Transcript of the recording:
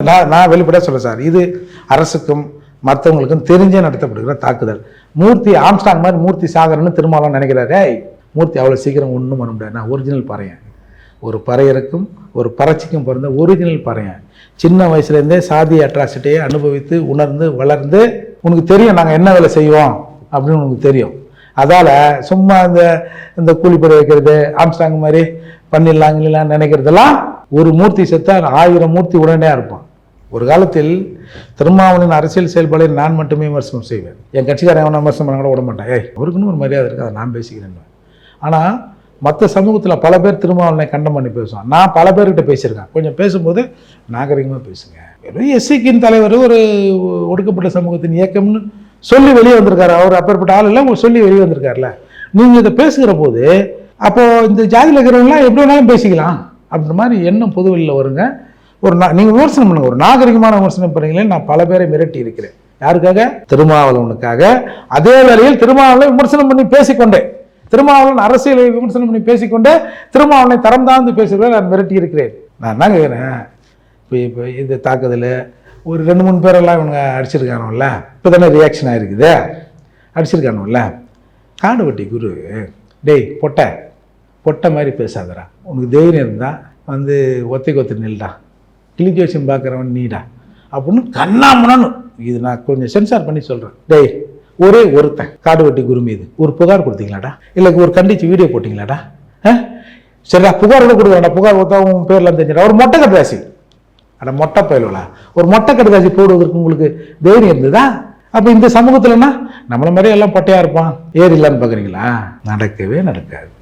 நான் வெளிப்படையாக சொல்ல சார், இது அரசுக்கும் மற்றவங்களுக்கும் தெரிஞ்சே நடத்தப்படுகிற தாக்குதல். மூர்த்தி ஆம்ஸ்டாங் மாதிரி மூர்த்தி சாகரன்னு திருமாவளவன் நினைக்கிறாரு. மூர்த்தி அவ்வளோ சீக்கிரம் ஒன்றும் பண்ண முடியாது. நான் ஒரிஜினல் பறையன். ஒரு பறையருக்கும் ஒரு பறச்சிக்கும் பிறந்த ஒரிஜினல் பறையன். சின்ன வயசுலேருந்தே சாதி அட்ராசிட்டியை அனுபவித்து உணர்ந்து வளர்ந்து உனக்கு தெரியும் நாங்கள் என்ன வேலை செய்வோம் அப்படின்னு உனக்கு தெரியும். அதால் சும்மா இந்த கூலிப்படை வைக்கிறது ஆம்ஸ்டாங் மாதிரி பண்ணிடலாங்கலாம் நினைக்கிறதெல்லாம், ஒரு மூர்த்தி செத்தால் 1000 மூர்த்தி உடனே இருப்பான். ஒரு காலத்தில் திருமாவளின் அரசியல் செயல்பாடு நான் மட்டுமே விமர்சனம் செய்வேன். என் கட்சிக்காரன் எவனை விமர்சனம் பண்ண கூட விட மாட்டேன். அவருக்குன்னு ஒரு மரியாதை இருக்குது, அதை நான் பேசிக்கிறேன். ஆனால் மற்ற சமூகத்தில் பல பேர் திருமாவளனை கண்டம் பண்ணி பேசுவான். நான் பல பேர்கிட்ட பேசியிருக்கேன். கொஞ்சம் பேசும்போது நாகரிகமாக பேசுங்க. வெறும் எஸ்சிக்கின் தலைவர் ஒரு ஒடுக்கப்பட்ட சமூகத்தின் இயக்கம்னு சொல்லி வெளியே வந்திருக்காரு. அவர் அப்பேற்பட்ட ஆள் இல்லை, சொல்லி வெளியே வந்திருக்காருல. நீங்கள் இதை பேசுகிற போது அப்போது இந்த ஜாதியில் இருக்கிறவங்களாம் எப்படி வேணாலும் பேசிக்கலாம் அப்படின்ற மாதிரி எண்ணம் பொதுவெளியில் வருங்க. நீங்கள் விமர்சனம் பண்ணுங்க, ஒரு நாகரிகமான விமர்சனம் பண்ணீங்களே. நான் பல பேரை மிரட்டி இருக்கிறேன். யாருக்காக? திருமாவளவனுக்காக. அதே வேளையில் திருமாவளவனை விமர்சனம் பண்ணி பேசிக்கொண்டேன். திருமாவளவன் அரசியலை விமர்சனம் பண்ணி பேசிக்கொண்டே திருமாவளவனை தரம் தாழ்ந்து பேசுகிறேன். நான் மிரட்டி இருக்கிறேன். நான் என்ன கேட்குறேன், இப்போ இந்த தாக்குதல் ஒரு 2-3 பேரெல்லாம் இவங்க அடிச்சிருக்கானுல்ல, இப்போ தானே ரியாக்ஷன் ஆகிருக்குது. அடிச்சிருக்கானுல்ல. காடுவட்டி குரு, டேய் பொட்டை மாதிரி பேசாதடா, உனக்கு தைரியம் இருந்தால் ஒத்தை நில்டா, கிளிக்கி வச்சு பார்க்குறவன் நீடா அப்படின்னு கண்ணாமனு. இது நான் கொஞ்சம் சென்சார் பண்ணி சொல்கிறேன். டேய், ஒரே ஒருத்தன் காடுவட்டி குரு மீது ஒரு புகார் கொடுத்தீங்களாடா, இல்லை ஒரு கண்டிச்சு வீடியோ போட்டிங்களாடா? சரிடா, புகார் கூட கொடுக்குறாடா. புகார் கொடுத்தா உன் பேர்லாம் தெரிஞ்சிடா. ஒரு மொட்டை கட்டுராசி, அட மொட்டை பயிலா, ஒரு மொட்டை கட்டுராசி போடுவதற்கு உங்களுக்கு தைரியம் இருந்ததா? அப்போ இந்த சமூகத்தில்னா நம்மள மாதிரி எல்லாம் பொட்டையாக இருப்பான், ஏறி இல்லைன்னு பார்க்குறீங்களா? நடக்கவே நடக்காது.